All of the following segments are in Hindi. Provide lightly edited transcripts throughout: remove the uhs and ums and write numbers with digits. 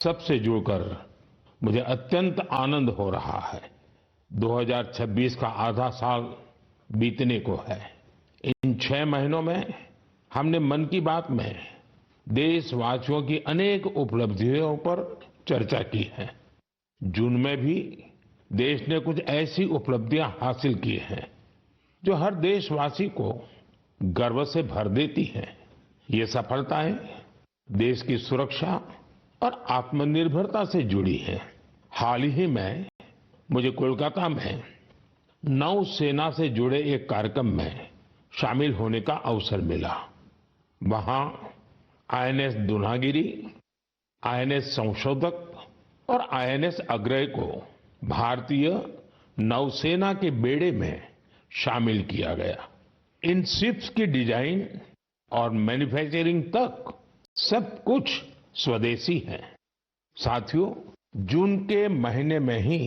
सबसे जुड़कर मुझे अत्यंत आनंद हो रहा है। 2026 का आधा साल बीतने को है। इन 6 महीनों में हमने मन की बात में देशवासियों की अनेक उपलब्धियों पर चर्चा की है। जून में भी देश ने कुछ ऐसी उपलब्धियां हासिल की हैं जो हर देशवासी को गर्व से भर देती हैं। ये सफलताएं देश की सुरक्षा और आत्मनिर्भरता से जुड़ी हैं। हाल ही में मुझे कोलकाता में नौसेना से जुड़े एक कार्यक्रम में शामिल होने का अवसर मिला। वहां आईएनएस दुनागिरी, आईएनएस संशोधक और आईएनएस अग्रय को भारतीय नौसेना के बेड़े में शामिल किया गया। इन शिप्स की डिजाइन और मैन्युफैक्चरिंग तक सब कुछ स्वदेशी है। साथियों, जून के महीने में ही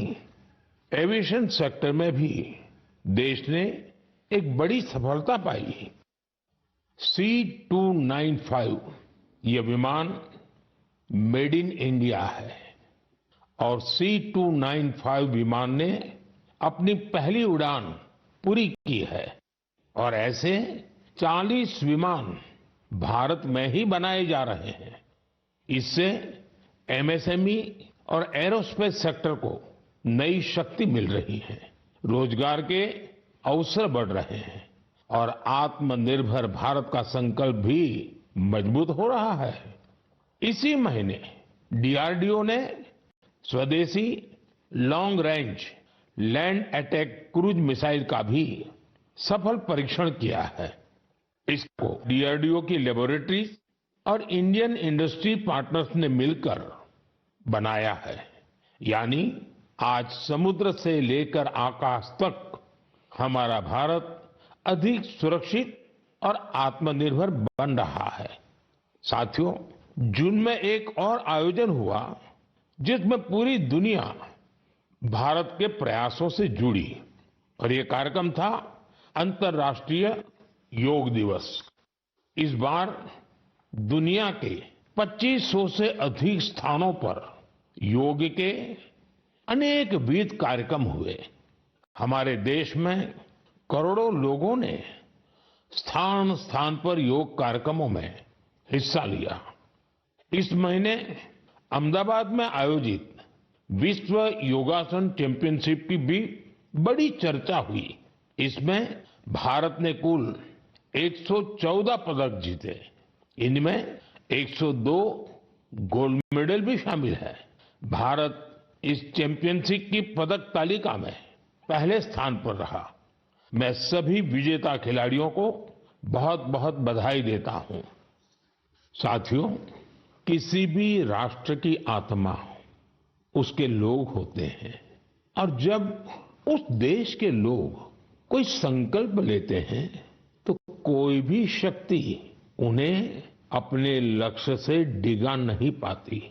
एविएशन सेक्टर में भी देश ने एक बड़ी सफलता पाई। C295 ये विमान मेड इन इंडिया है और C295 विमान ने अपनी पहली उड़ान पूरी की है और ऐसे 40 विमान भारत में ही बनाए जा रहे हैं। इससे एमएसएमई और एरोस्पेस सेक्टर को नई शक्ति मिल रही है, रोजगार के अवसर बढ़ रहे हैं और आत्मनिर्भर भारत का संकल्प भी मजबूत हो रहा है। इसी महीने डीआरडीओ ने स्वदेशी long range land attack cruise missile का भी सफल परीक्षण किया है। इसको डीआरडीओ की लेबोरेटरीज और इंडियन इंडस्ट्री पार्टनर्स ने मिलकर बनाया है। यानी आज समुद्र से लेकर आकाश तक हमारा भारत अधिक सुरक्षित और आत्मनिर्भर बन रहा है। साथियों, जून में एक और आयोजन हुआ जिसमें पूरी दुनिया भारत के प्रयासों से जुड़ी और ये कार्यक्रम था अंतर्राष्ट्रीय योग दिवस। इस बार दुनिया के 2500 से अधिक स्थानों पर योग के अनेकविध कार्यक्रम हुए। हमारे देश में करोड़ों लोगों ने स्थान स्थान पर योग कार्यक्रमों में हिस्सा लिया। इस महीने अहमदाबाद में आयोजित विश्व योगासन चैंपियनशिप की भी बड़ी चर्चा हुई। इसमें भारत ने कुल 114 पदक जीते। इनमें 102 गोल्ड मेडल भी शामिल है। भारत इस चैंपियनशिप की पदक तालिका में पहले स्थान पर रहा। मैं सभी विजेता खिलाड़ियों को बहुत बहुत बधाई देता हूं। साथियों, किसी भी राष्ट्र की आत्मा उसके लोग होते हैं और जब उस देश के लोग कोई संकल्प लेते हैं तो कोई भी शक्ति उन्हें अपने लक्ष्य से डिगा नहीं पाती।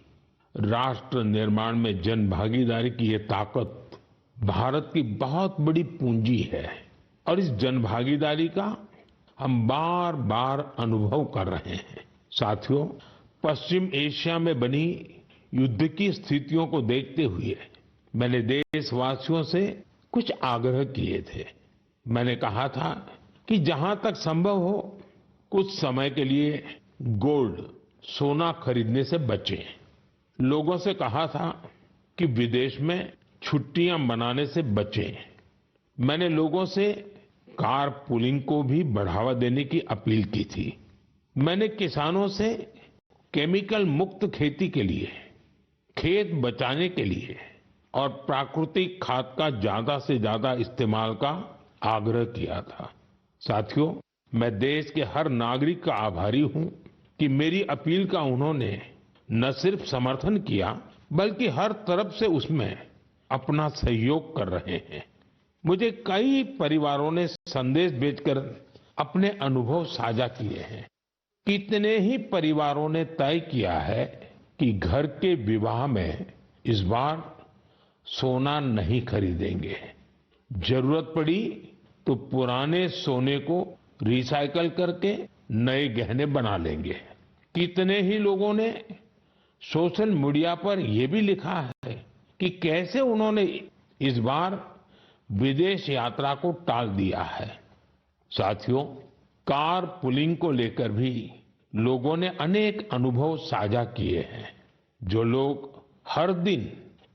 राष्ट्र निर्माण में जन भागीदारी की ये ताकत भारत की बहुत बड़ी पूंजी है और इस जन भागीदारी का हम बार बार अनुभव कर रहे हैं। साथियों, पश्चिम एशिया में बनी युद्ध की स्थितियों को देखते हुए मैंने देशवासियों से कुछ आग्रह किए थे। मैंने कहा था कि जहां तक संभव हो कुछ समय के लिए गोल्ड, सोना खरीदने से बचें। लोगों से कहा था कि विदेश में छुट्टियां मनाने से बचें। मैंने लोगों से कार पूलिंग को भी बढ़ावा देने की अपील की थी। मैंने किसानों से केमिकल मुक्त खेती के लिए, खेत बचाने के लिए और प्राकृतिक खाद का ज्यादा से ज्यादा इस्तेमाल का आग्रह किया था। साथियों, मैं देश के हर नागरिक का आभारी हूं कि मेरी अपील का उन्होंने न सिर्फ समर्थन किया बल्कि हर तरफ से उसमें अपना सहयोग कर रहे हैं। मुझे कई परिवारों ने संदेश भेजकर अपने अनुभव साझा किए हैं। कितने ही परिवारों ने तय किया है कि घर के विवाह में इस बार सोना नहीं खरीदेंगे। जरूरत पड़ी तो पुराने सोने को रिसाइकल करके नए गहने बना लेंगे। कितने ही लोगों ने सोशल मीडिया पर यह भी लिखा है कि कैसे उन्होंने इस बार विदेश यात्रा को टाल दिया है। साथियों, कार पुलिंग को लेकर भी लोगों ने अनेक अनुभव साझा किए हैं। जो लोग हर दिन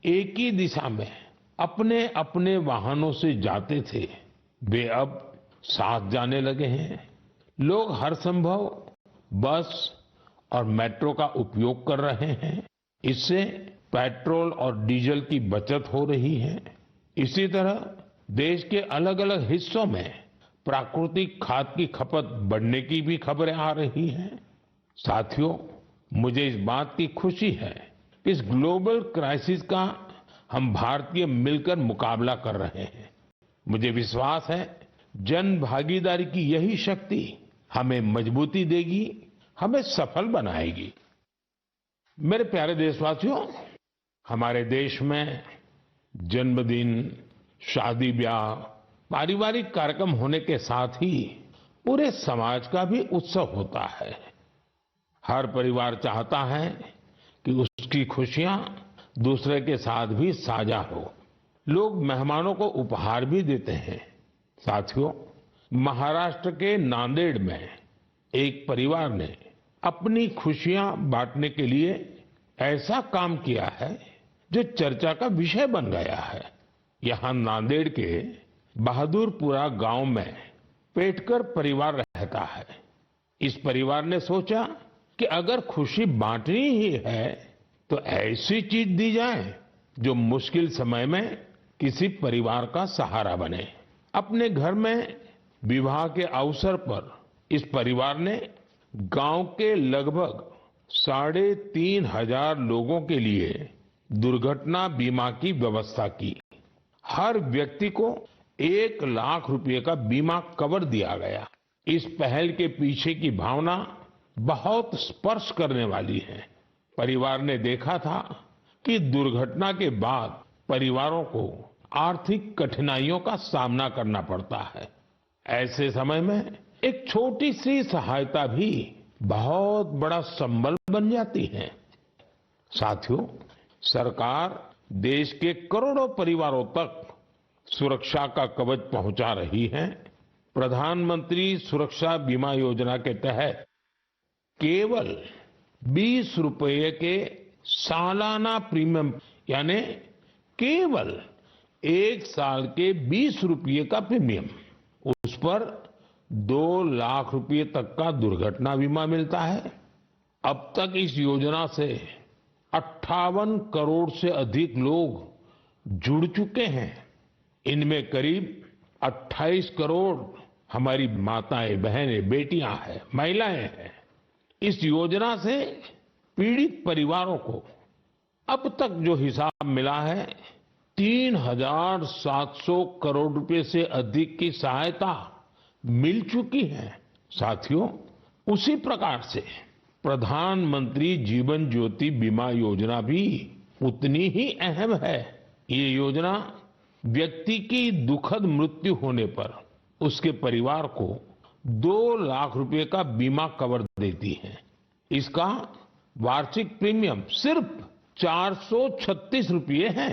एक ही दिशा में अपने अपने वाहनों से जाते थे, वे अब साथ जाने लगे हैं। लोग हर संभव बस और मेट्रो का उपयोग कर रहे हैं। इससे पेट्रोल और डीजल की बचत हो रही है। इसी तरह देश के अलग अलग हिस्सों में प्राकृतिक खाद की खपत बढ़ने की भी खबरें आ रही हैं। साथियों, मुझे इस बात की खुशी है कि इस ग्लोबल क्राइसिस का हम भारतीय मिलकर मुकाबला कर रहे हैं। मुझे विश्वास है जन भागीदारी की यही शक्ति हमें मजबूती देगी, हमें सफल बनाएगी। मेरे प्यारे देशवासियों, हमारे देश में जन्मदिन, शादी ब्याह, पारिवारिक कार्यक्रम होने के साथ ही पूरे समाज का भी उत्सव होता है। हर परिवार चाहता है कि उसकी खुशियां दूसरे के साथ भी साझा हो। लोग मेहमानों को उपहार भी देते हैं। साथियों, महाराष्ट्र के नांदेड़ में एक परिवार ने अपनी खुशियां बांटने के लिए ऐसा काम किया है जो चर्चा का विषय बन गया है। यहां नांदेड़ के बहादुरपुरा गांव में पेटकर परिवार रहता है। इस परिवार ने सोचा कि अगर खुशी बांटनी ही है तो ऐसी चीज दी जाए जो मुश्किल समय में किसी परिवार का सहारा बने। अपने घर में विवाह के अवसर पर इस परिवार ने गांव के लगभग 3,500 लोगों के लिए दुर्घटना बीमा की व्यवस्था की। हर व्यक्ति को 1 लाख रुपए का बीमा कवर दिया गया। इस पहल के पीछे की भावना बहुत स्पर्श करने वाली है। परिवार ने देखा था कि दुर्घटना के बाद परिवारों को आर्थिक कठिनाइयों का सामना करना पड़ता है। ऐसे समय में एक छोटी सी सहायता भी बहुत बड़ा संबल बन जाती है। साथियों, सरकार देश के करोड़ों परिवारों तक सुरक्षा का कवच पहुंचा रही है। प्रधानमंत्री सुरक्षा बीमा योजना के तहत केवल 20 रुपए के सालाना प्रीमियम, यानी केवल 1 साल के 20 रुपए का प्रीमियम, उस पर 2 लाख रुपए तक का दुर्घटना बीमा मिलता है। अब तक इस योजना से 58 करोड़ से अधिक लोग जुड़ चुके हैं। इनमें करीब 28 करोड़ हमारी माताएं, बहनें, बेटियां हैं, महिलाएं हैं। इस योजना से पीड़ित परिवारों को अब तक जो हिसाब मिला है, 3,700 करोड़ रुपए से अधिक की सहायता मिल चुकी है। साथियों, उसी प्रकार से प्रधानमंत्री जीवन ज्योति बीमा योजना भी उतनी ही अहम है। ये योजना व्यक्ति की दुखद मृत्यु होने पर उसके परिवार को 2 लाख रुपए का बीमा कवर देती है। इसका वार्षिक प्रीमियम सिर्फ 436 रुपये है,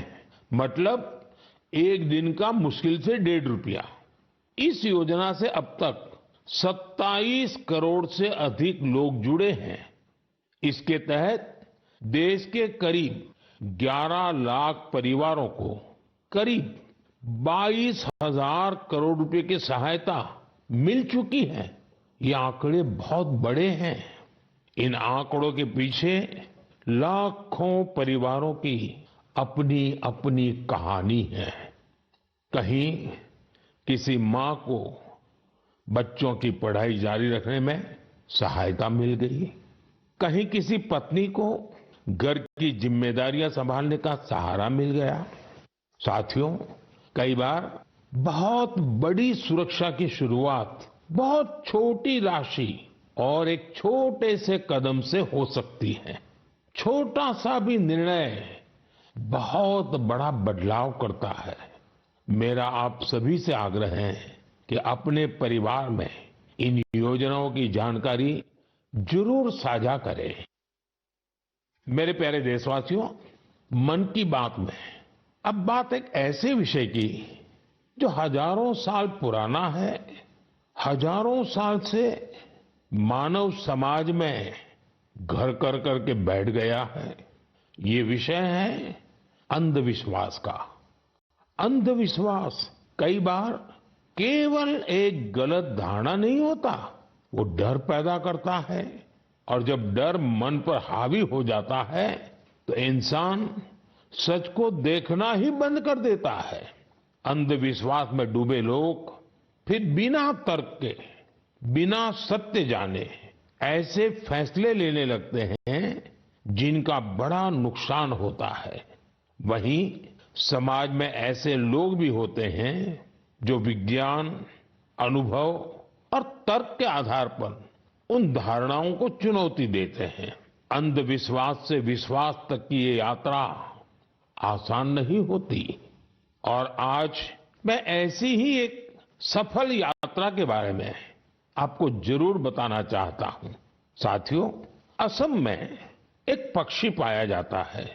मतलब एक दिन का मुश्किल से 1.5 रुपया। इस योजना से अब तक 27 करोड़ से अधिक लोग जुड़े हैं। इसके तहत देश के करीब 11 लाख परिवारों को करीब 22,000 करोड़ रुपए की सहायता मिल चुकी है। ये आंकड़े बहुत बड़े हैं। इन आंकड़ों के पीछे लाखों परिवारों की अपनी अपनी कहानी है। कहीं किसी मां को बच्चों की पढ़ाई जारी रखने में सहायता मिल गई, कहीं किसी पत्नी को घर की जिम्मेदारियां संभालने का सहारा मिल गया। साथियों, कई बार बहुत बड़ी सुरक्षा की शुरुआत बहुत छोटी राशि और एक छोटे से कदम से हो सकती है। छोटा सा भी निर्णय बहुत बड़ा बदलाव करता है। मेरा आप सभी से आग्रह है कि अपने परिवार में इन योजनाओं की जानकारी जरूर साझा करें। मेरे प्यारे देशवासियों, मन की बात में अब बात एक ऐसे विषय की जो हजारों साल पुराना है, हजारों साल से मानव समाज में घर कर करके बैठ गया है। ये विषय है अंधविश्वास का। अंधविश्वास कई बार केवल एक गलत धारणा नहीं होता, वो डर पैदा करता है। और जब डर मन पर हावी हो जाता है तो इंसान सच को देखना ही बंद कर देता है। अंधविश्वास में डूबे लोग फिर बिना तर्क के, बिना सत्य जाने ऐसे फैसले लेने लगते हैं जिनका बड़ा नुकसान होता है। वहीं समाज में ऐसे लोग भी होते हैं जो विज्ञान, अनुभव और तर्क के आधार पर उन धारणाओं को चुनौती देते हैं। अंधविश्वास से विश्वास तक की ये यात्रा आसान नहीं होती। और आज मैं ऐसी ही एक सफल यात्रा के बारे में आपको जरूर बताना चाहता हूं। साथियों, असम में एक पक्षी पाया जाता है।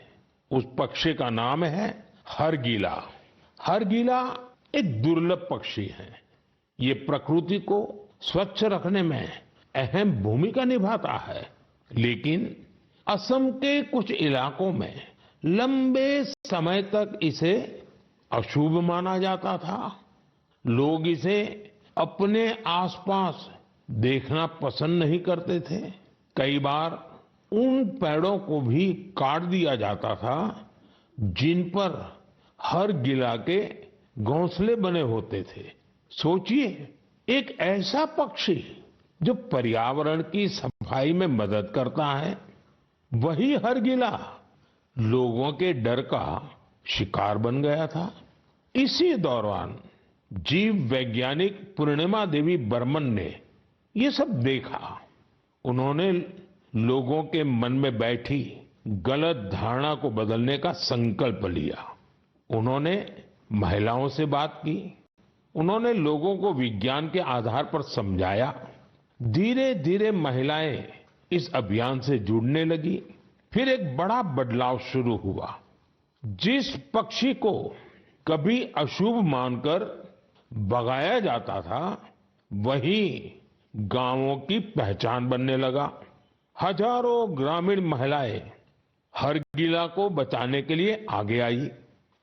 उस पक्षी का नाम है हरगिला। हरगिला एक दुर्लभ पक्षी है। ये प्रकृति को स्वच्छ रखने में अहम भूमिका निभाता है, लेकिन असम के कुछ इलाकों में लंबे समय तक इसे अशुभ माना जाता था। लोग इसे अपने आसपास देखना पसंद नहीं करते थे। कई बार उन पेड़ों को भी काट दिया जाता था जिन पर हरगिला के घोंसले बने होते थे। सोचिए, एक ऐसा पक्षी जो पर्यावरण की सफाई में मदद करता है, वही हरगिला लोगों के डर का शिकार बन गया था। इसी दौरान जीव वैज्ञानिक पूर्णिमा देवी बर्मन ने ये सब देखा। उन्होंने लोगों के मन में बैठी गलत धारणा को बदलने का संकल्प लिया। उन्होंने महिलाओं से बात की, उन्होंने लोगों को विज्ञान के आधार पर समझाया। धीरे धीरे महिलाएं इस अभियान से जुड़ने लगी। फिर एक बड़ा बदलाव शुरू हुआ। जिस पक्षी को कभी अशुभ मानकर भगाया जाता था, वही गांवों की पहचान बनने लगा। हजारों ग्रामीण महिलाएं हरगिला को बचाने के लिए आगे आई।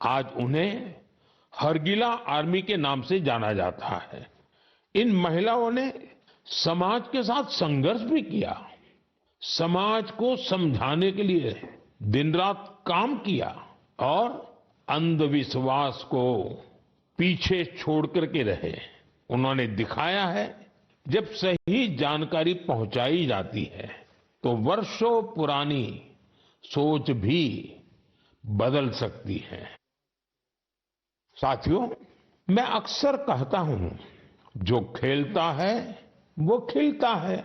आज उन्हें हरगिला आर्मी के नाम से जाना जाता है। इन महिलाओं ने समाज के साथ संघर्ष भी किया, समाज को समझाने के लिए दिन रात काम किया और अंधविश्वास को पीछे छोड़ करके रहे। उन्होंने दिखाया है, जब सही जानकारी पहुंचाई जाती है तो वर्षों पुरानी सोच भी बदल सकती है। साथियों, मैं अक्सर कहता हूं, जो खेलता है वो खिलता है।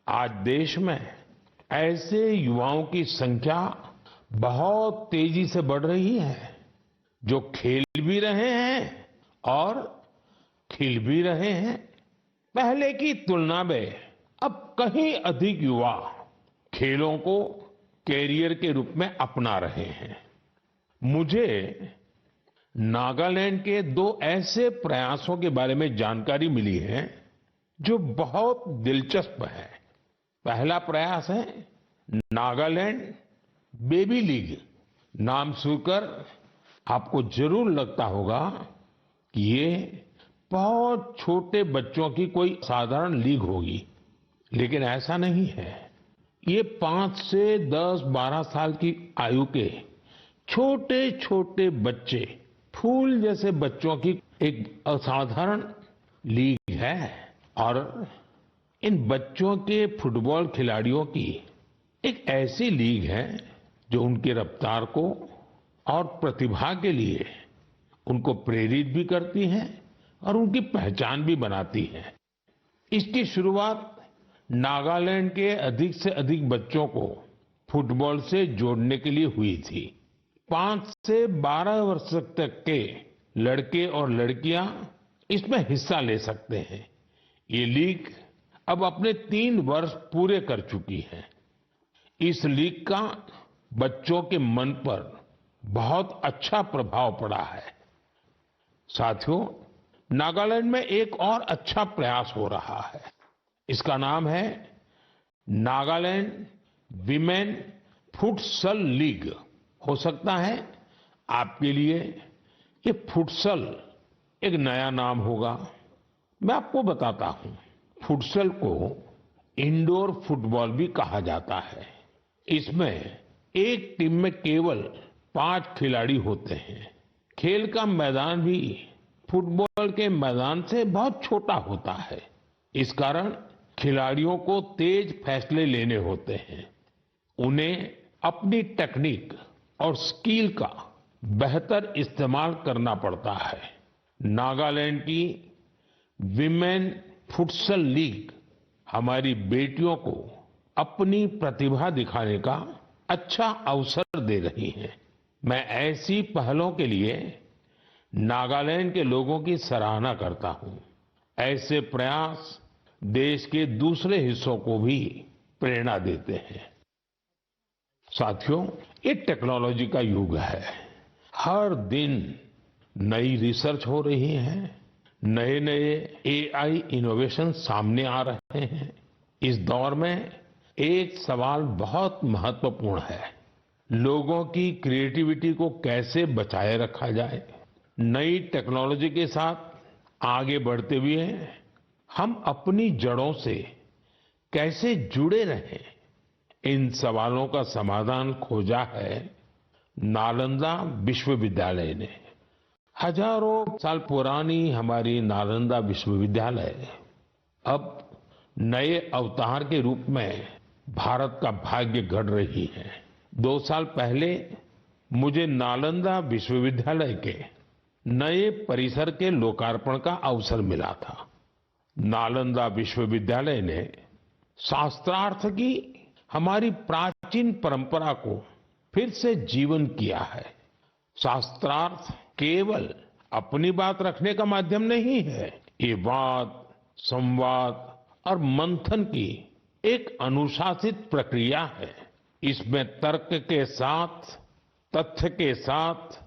आज देश में ऐसे युवाओं की संख्या बहुत तेजी से बढ़ रही है, जो खेल भी रहे हैं और खिल भी रहे हैं। पहले की तुलना में अब कहीं अधिक युवा खेलों को कैरियर के रूप में अपना रहे हैं। मुझे नागालैंड के दो ऐसे प्रयासों के बारे में जानकारी मिली है जो बहुत दिलचस्प है। पहला प्रयास है नागालैंड बेबी लीग। नाम सुनकर आपको जरूर लगता होगा कि ये बहुत छोटे बच्चों की कोई साधारण लीग होगी, लेकिन ऐसा नहीं है। ये 5 से 10, 12 साल की आयु के छोटे छोटे बच्चे, फूल जैसे बच्चों की एक असाधारण लीग है। और इन बच्चों के फुटबॉल खिलाड़ियों की एक ऐसी लीग है जो उनकी रफ्तार को और प्रतिभा के लिए उनको प्रेरित भी करती है और उनकी पहचान भी बनाती है। इसकी शुरुआत नागालैंड के अधिक से अधिक बच्चों को फुटबॉल से जोड़ने के लिए हुई थी। 5 से 12 वर्ष तक के लड़के और लड़कियां इसमें हिस्सा ले सकते हैं। ये लीग अब अपने 3 वर्ष पूरे कर चुकी है। इस लीग का बच्चों के मन पर बहुत अच्छा प्रभाव पड़ा है। साथियों, नागालैंड में एक और अच्छा प्रयास हो रहा है। इसका नाम है नागालैंड वीमेन फुटसल लीग। हो सकता है आपके लिए ये फुटसल एक नया नाम होगा। मैं आपको बताता हूं, फुटसल को इंडोर फुटबॉल भी कहा जाता है। इसमें एक टीम में केवल 5 खिलाड़ी होते हैं। खेल का मैदान भी फुटबॉल के मैदान से बहुत छोटा होता है। इस कारण खिलाड़ियों को तेज फैसले लेने होते हैं। उन्हें अपनी टेक्निक और स्किल का बेहतर इस्तेमाल करना पड़ता है। नागालैंड की विमेन फुटसल लीग हमारी बेटियों को अपनी प्रतिभा दिखाने का अच्छा अवसर दे रही है। मैं ऐसी पहलों के लिए नागालैंड के लोगों की सराहना करता हूं। ऐसे प्रयास देश के दूसरे हिस्सों को भी प्रेरणा देते हैं। साथियों, ये टेक्नोलॉजी का युग है। हर दिन नई रिसर्च हो रही है, नए नए एआई इनोवेशन सामने आ रहे हैं। इस दौर में एक सवाल बहुत महत्वपूर्ण है, लोगों की क्रिएटिविटी को कैसे बचाए रखा जाए। नई टेक्नोलॉजी के साथ आगे बढ़ते हुए हम अपनी जड़ों से कैसे जुड़े रहें, इन सवालों का समाधान खोजा है नालंदा विश्वविद्यालय ने। हजारों साल पुरानी हमारी नालंदा विश्वविद्यालय अब नए अवतार के रूप में भारत का भाग्य गढ़ रही है। 2 साल पहले मुझे नालंदा विश्वविद्यालय के नए परिसर के लोकार्पण का अवसर मिला था। नालंदा विश्वविद्यालय ने शास्त्रार्थ की हमारी प्राचीन परंपरा को फिर से जीवन किया है। शास्त्रार्थ केवल अपनी बात रखने का माध्यम नहीं है, ये वाद, संवाद और मंथन की एक अनुशासित प्रक्रिया है। इसमें तर्क के साथ, तथ्य के साथ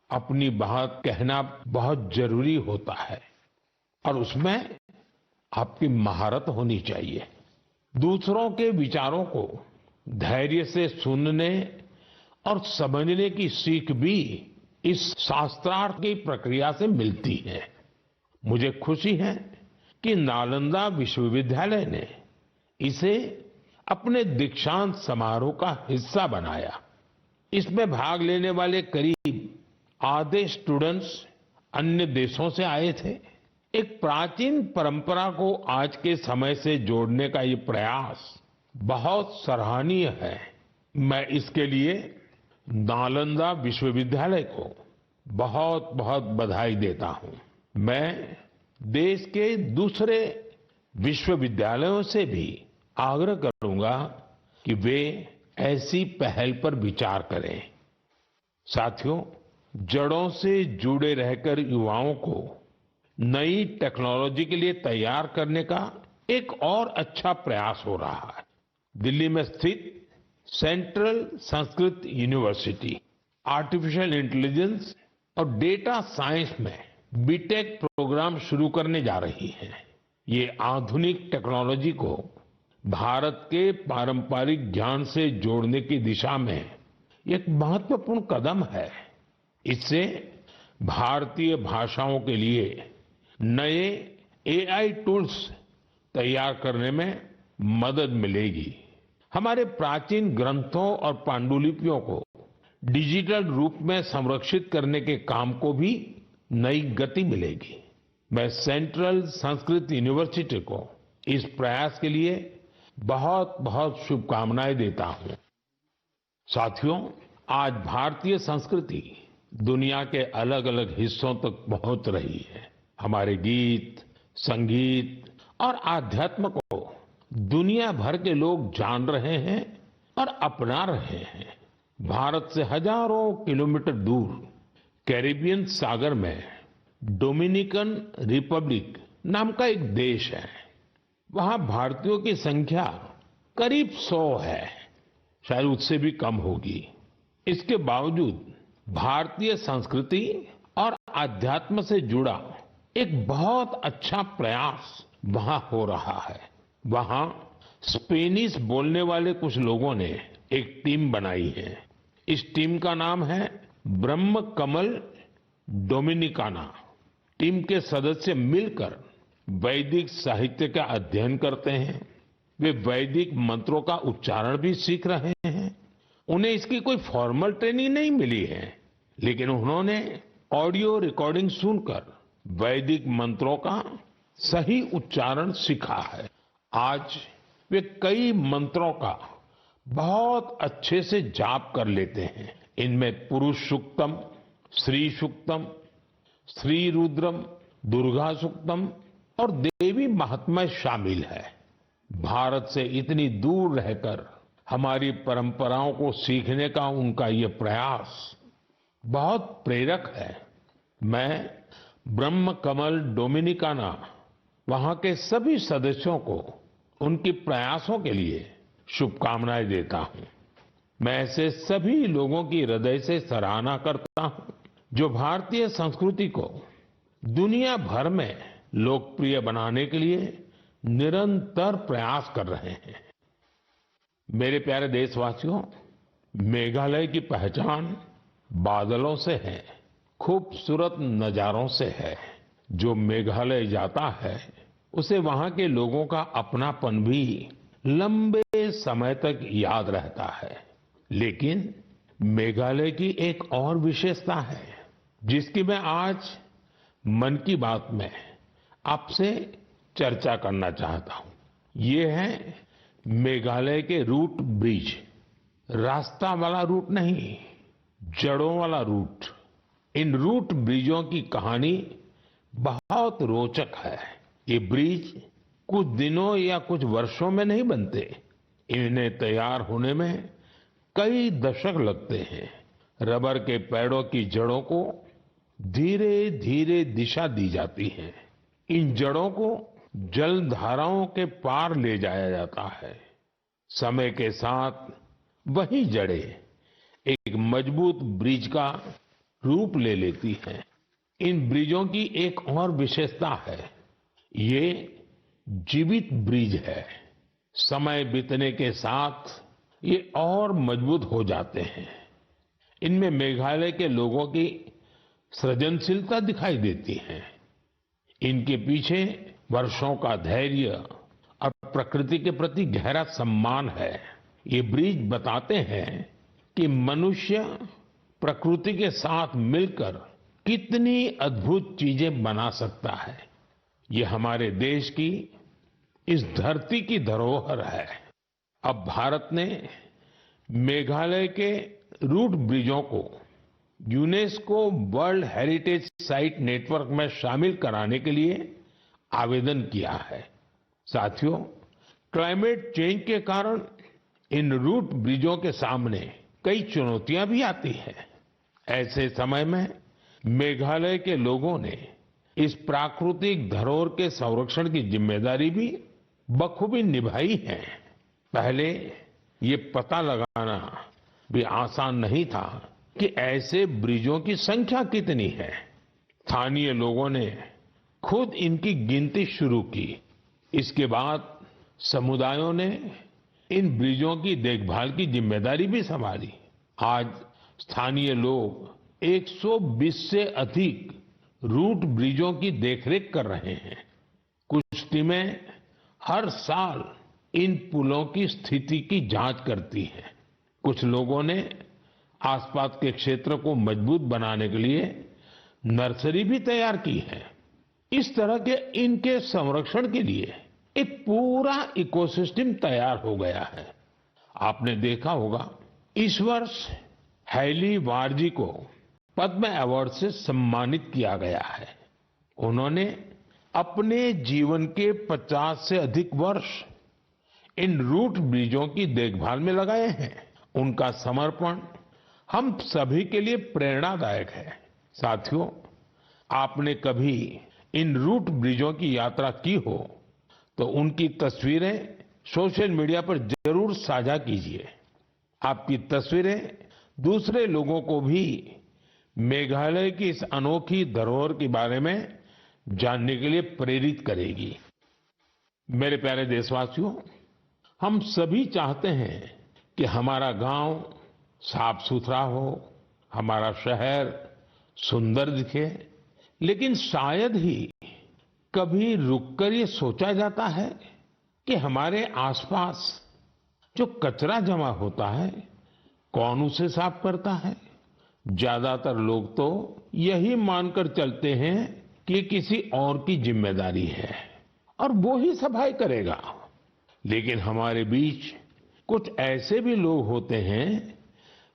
अपनी बात कहना बहुत जरूरी होता है और उसमें आपकी महारत होनी चाहिए। दूसरों के विचारों को धैर्य से सुनने और समझने की सीख भी इस शास्त्रार्थ की प्रक्रिया से मिलती है। मुझे खुशी है कि नालंदा विश्वविद्यालय ने इसे अपने दीक्षांत समारोह का हिस्सा बनाया। इसमें भाग लेने वाले करीब आधे स्टूडेंट्स अन्य देशों से आए थे। एक प्राचीन परंपरा को आज के समय से जोड़ने का ये प्रयास बहुत सराहनीय है। मैं इसके लिए नालंदा विश्वविद्यालय को बहुत बहुत बधाई देता हूं। मैं देश के दूसरे विश्वविद्यालयों से भी आग्रह करूंगा कि वे ऐसी पहल पर विचार करें। साथियों, जड़ों से जुड़े रहकर युवाओं को नई टेक्नोलॉजी के लिए तैयार करने का एक और अच्छा प्रयास हो रहा है। दिल्ली में स्थित central Sanskrit university artificial intelligence और डेटा साइंस में बीटेक प्रोग्राम शुरू करने जा रही है। ये आधुनिक टेक्नोलॉजी को भारत के पारंपरिक ज्ञान से जोड़ने की दिशा में एक महत्वपूर्ण कदम है। इससे भारतीय भाषाओं के लिए नए एआई टूल्स तैयार करने में मदद मिलेगी। हमारे प्राचीन ग्रंथों और पांडुलिपियों को डिजिटल रूप में संरक्षित करने के काम को भी नई गति मिलेगी। मैं सेंट्रल संस्कृत यूनिवर्सिटी को इस प्रयास के लिए बहुत बहुत शुभकामनाएं देता हूं। साथियों, आज भारतीय संस्कृति दुनिया के अलग अलग हिस्सों तक पहुंच रही है। हमारे गीत, संगीत और आध्यात्म को दुनिया भर के लोग जान रहे हैं और अपना रहे हैं। भारत से हजारों किलोमीटर दूर कैरिबियन सागर में डोमिनिकन रिपब्लिक नाम का एक देश है। वहां भारतीयों की संख्या करीब 100 है। शायद उससे भी कम होगी। इसके बावजूद भारतीय संस्कृति और अध्यात्म से जुड़ा एक बहुत अच्छा प्रयास वहां हो रहा है। वहां स्पेनिश बोलने वाले कुछ लोगों ने एक टीम बनाई है। इस टीम का नाम है ब्रह्म कमल डोमिनिकाना। टीम के सदस्य मिलकर वैदिक साहित्य का अध्ययन करते हैं। वे वैदिक मंत्रों का उच्चारण भी सीख रहे हैं। उन्हें इसकी कोई फॉर्मल ट्रेनिंग नहीं मिली है, लेकिन उन्होंने ऑडियो रिकॉर्डिंग सुनकर वैदिक मंत्रों का सही उच्चारण सीखा है। आज वे कई मंत्रों का बहुत अच्छे से जाप कर लेते हैं। इनमें पुरुष सूक्तम, श्री सूक्तम, श्री रुद्रम, दुर्गा सूक्तम और देवी महात्म्य शामिल है। भारत से इतनी दूर रहकर हमारी परंपराओं को सीखने का उनका ये प्रयास बहुत प्रेरक है। मैं ब्रह्म कमल डोमिनिकाना वहां के सभी सदस्यों को उनके प्रयासों के लिए शुभकामनाएं देता हूं। मैं ऐसे सभी लोगों की हृदय से सराहना करता हूं जो भारतीय संस्कृति को दुनिया भर में लोकप्रिय बनाने के लिए निरंतर प्रयास कर रहे हैं। मेरे प्यारे देशवासियों, मेघालय की पहचान बादलों से है, खूबसूरत नजारों से है। जो मेघालय जाता है उसे वहां के लोगों का अपनापन भी लंबे समय तक याद रहता है। लेकिन मेघालय की एक और विशेषता है जिसकी मैं आज मन की बात में आपसे चर्चा करना चाहता हूं। ये है मेघालय के रूट ब्रिज। रास्ता वाला रूट नहीं, जड़ों वाला रूट। इन रूट ब्रिजों की कहानी बहुत रोचक है। ये ब्रिज कुछ दिनों या कुछ वर्षों में नहीं बनते। इन्हें तैयार होने में कई दशक लगते हैं। रबर के पेड़ों की जड़ों को धीरे धीरे दिशा दी जाती है। इन जड़ों को जलधाराओं के पार ले जाया जाता है। समय के साथ वही जड़ें एक मजबूत ब्रिज का रूप ले लेती हैं। इन ब्रिजों की एक और विशेषता है, ये जीवित ब्रिज है। समय बीतने के साथ ये और मजबूत हो जाते हैं। इनमें मेघालय के लोगों की सृजनशीलता दिखाई देती है। इनके पीछे वर्षों का धैर्य और प्रकृति के प्रति गहरा सम्मान है। ये ब्रिज बताते हैं कि मनुष्य प्रकृति के साथ मिलकर कितनी अद्भुत चीजें बना सकता है। ये हमारे देश की, इस धरती की धरोहर है। अब भारत ने मेघालय के रूट ब्रिजों को UNESCO world heritage site network में शामिल कराने के लिए आवेदन किया है। साथियों, क्लाइमेट चेंज के कारण इन रूट ब्रिजों के सामने कई चुनौतियां भी आती हैं। ऐसे समय में मेघालय के लोगों ने इस प्राकृतिक धरोहर के संरक्षण की जिम्मेदारी भी बखूबी निभाई है। पहले ये पता लगाना भी आसान नहीं था कि ऐसे ब्रिजों की संख्या कितनी है। स्थानीय लोगों ने खुद इनकी गिनती शुरू की। इसके बाद समुदायों ने इन ब्रिजों की देखभाल की जिम्मेदारी भी संभाली। आज स्थानीय लोग 120 से अधिक रूट ब्रिजों की देखरेख कर रहे हैं। कुछ टीमें हर साल इन पुलों की स्थिति की जांच करती हैं। कुछ लोगों ने आसपास के क्षेत्र को मजबूत बनाने के लिए नर्सरी भी तैयार की है। इस तरह के इनके संरक्षण के लिए एक पूरा इकोसिस्टम तैयार हो गया है। आपने देखा होगा, इस वर्ष हैली वारजी को पद्म अवार्ड से सम्मानित किया गया है। उन्होंने अपने जीवन के 50 से अधिक वर्ष इन रूट ब्रिजों की देखभाल में लगाए हैं। उनका समर्पण हम सभी के लिए प्रेरणादायक है। साथियों, आपने कभी इन रूट ब्रिजों की यात्रा की हो तो उनकी तस्वीरें सोशल मीडिया पर जरूर साझा कीजिए। आपकी तस्वीरें दूसरे लोगों को भी मेघालय की इस अनोखी धरोहर के बारे में जानने के लिए प्रेरित करेगी। मेरे प्यारे देशवासियों, हम सभी चाहते हैं कि हमारा गांव साफ सुथरा हो, हमारा शहर सुंदर दिखे, लेकिन शायद ही कभी रुककर ये सोचा जाता है कि हमारे आसपास जो कचरा जमा होता है, कौन उसे साफ करता है। ज्यादातर लोग तो यही मानकर चलते हैं कि ये किसी और की जिम्मेदारी है और वो ही सफाई करेगा। लेकिन हमारे बीच कुछ ऐसे भी लोग होते हैं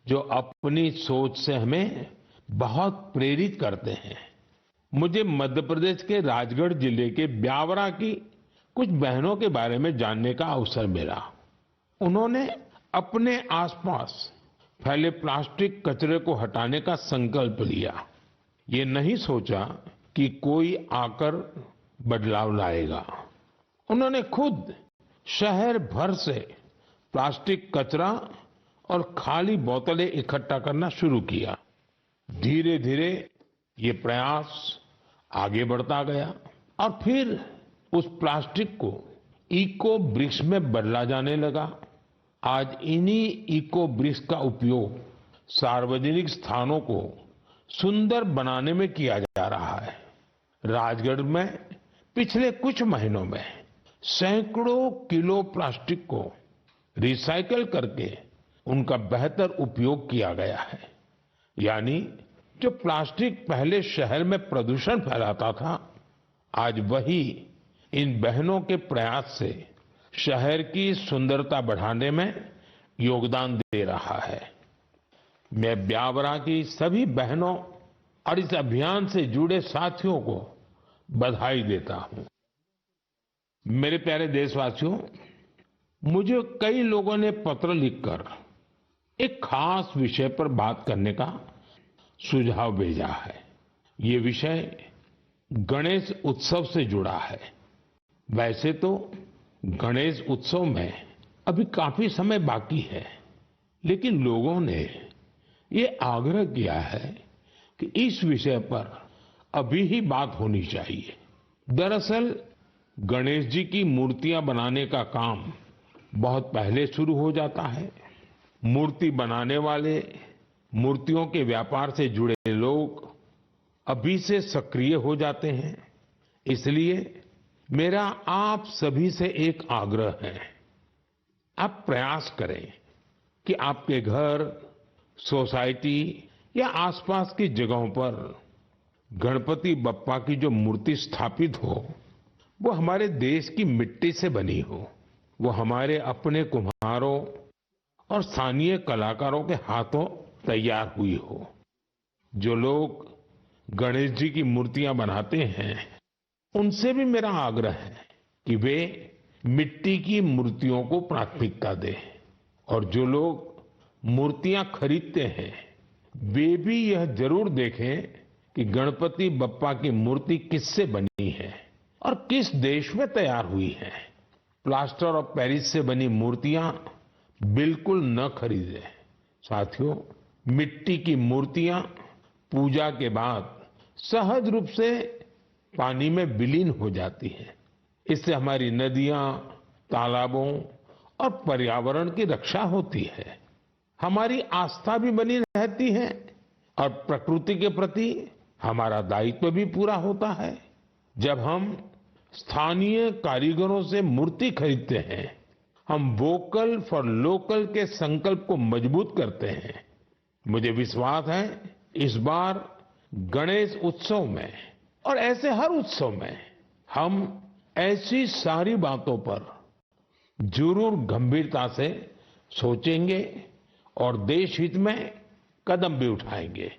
जो अपनी सोच से हमें बहुत प्रेरित करते हैं। मुझे मध्य प्रदेश के राजगढ़ जिले के ब्यावरा की कुछ बहनों के बारे में जानने का अवसर मिला। उन्होंने अपने आसपास फैले प्लास्टिक कचरे को हटाने का संकल्प लिया। ये नहीं सोचा कि कोई आकर बदलाव लाएगा। उन्होंने खुद शहर भर से प्लास्टिक कचरा और खाली बोतलें इकट्ठा करना शुरू किया। धीरे धीरे ये प्रयास आगे बढ़ता गया और फिर उस प्लास्टिक को इको ब्रिक्स में बदला जाने लगा। आज इन्हीं इको ब्रिक्स का उपयोग सार्वजनिक स्थानों को सुंदर बनाने में किया जा रहा है। राजगढ़ में पिछले कुछ महीनों में सैकड़ों किलो प्लास्टिक को रिसाइकल करके उनका बेहतर उपयोग किया गया है। यानी जो प्लास्टिक पहले शहर में प्रदूषण फैलाता था, आज वही इन बहनों के प्रयास से शहर की सुंदरता बढ़ाने में योगदान दे रहा है। मैं ब्यावरा की सभी बहनों और इस अभियान से जुड़े साथियों को बधाई देता हूं। मेरे प्यारे देशवासियों, मुझे कई लोगों ने पत्र लिखकर एक खास विषय पर बात करने का सुझाव भेजा है। ये विषय गणेश उत्सव से जुड़ा है। वैसे तो गणेश उत्सव में अभी काफी समय बाकी है, लेकिन लोगों ने ये आग्रह किया है कि इस विषय पर अभी ही बात होनी चाहिए। दरअसल गणेश जी की मूर्तियां बनाने का काम बहुत पहले शुरू हो जाता है। मूर्ति बनाने वाले, मूर्तियों के व्यापार से जुड़े लोग अभी से सक्रिय हो जाते हैं। इसलिए मेरा आप सभी से एक आग्रह है, आप प्रयास करें कि आपके घर, सोसाइटी या आसपास की जगहों पर गणपति बप्पा की जो मूर्ति स्थापित हो, वो हमारे देश की मिट्टी से बनी हो, वो हमारे अपने कुम्हारों और स्थानीय कलाकारों के हाथों तैयार हुई हो। जो लोग गणेश जी की मूर्तियां बनाते हैं, उनसे भी मेरा आग्रह है कि वे मिट्टी की मूर्तियों को प्राथमिकता दें और जो लोग मूर्तियां खरीदते हैं, वे भी यह जरूर देखें कि गणपति बप्पा की मूर्ति किससे बनी है और किस देश में तैयार हुई है। प्लास्टर ऑफ पेरिस से बनी मूर्तियां बिल्कुल न खरीदें। साथियों, मिट्टी की मूर्तियां पूजा के बाद सहज रूप से पानी में विलीन हो जाती हैं। इससे हमारी नदियां, तालाबों और पर्यावरण की रक्षा होती है। हमारी आस्था भी बनी रहती है और प्रकृति के प्रति हमारा दायित्व भी पूरा होता है। जब हम स्थानीय कारीगरों से मूर्ति खरीदते हैं, हम वोकल फॉर लोकल के संकल्प को मजबूत करते हैं। मुझे विश्वास है इस बार गणेश उत्सव में और ऐसे हर उत्सव में हम ऐसी सारी बातों पर जरूर गंभीरता से सोचेंगे और देश हित में कदम भी उठाएंगे।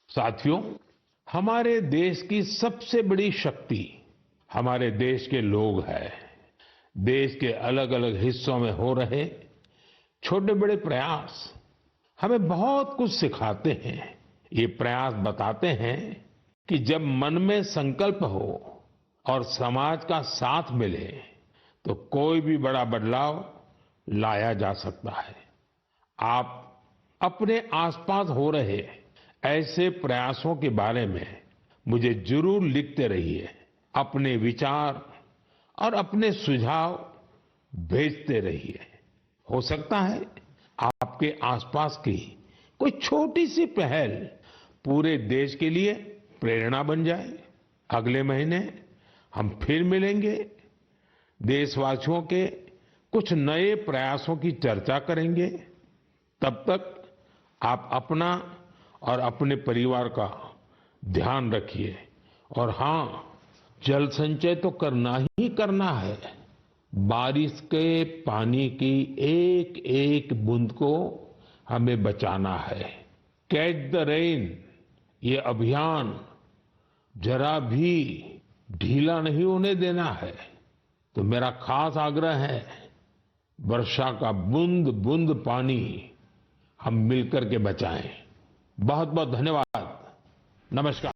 साथियों, हमारे देश की सबसे बड़ी शक्ति हमारे देश के लोग हैं। देश के अलग अलग हिस्सों में हो रहे छोटे बड़े प्रयास हमें बहुत कुछ सिखाते हैं। ये प्रयास बताते हैं कि जब मन में संकल्प हो और समाज का साथ मिले तो कोई भी बड़ा बदलाव लाया जा सकता है। आप अपने आसपास हो रहे ऐसे प्रयासों के बारे में मुझे जरूर लिखते रहिए। अपने विचार और अपने सुझाव भेजते रहिए। हो सकता है आपके आसपास की कोई छोटी सी पहल पूरे देश के लिए प्रेरणा बन जाए। अगले महीने हम फिर मिलेंगे, देशवासियों के कुछ नए प्रयासों की चर्चा करेंगे। तब तक आप अपना और अपने परिवार का ध्यान रखिए। और हां, जल संचय तो करना ही करना है। बारिश के पानी की एक एक बूंद को हमें बचाना है। कैच द रेन, ये अभियान जरा भी ढीला नहीं होने देना है। तो मेरा खास आग्रह है, वर्षा का बूंद बूंद पानी हम मिलकर के बचाएं। बहुत बहुत धन्यवाद। नमस्कार।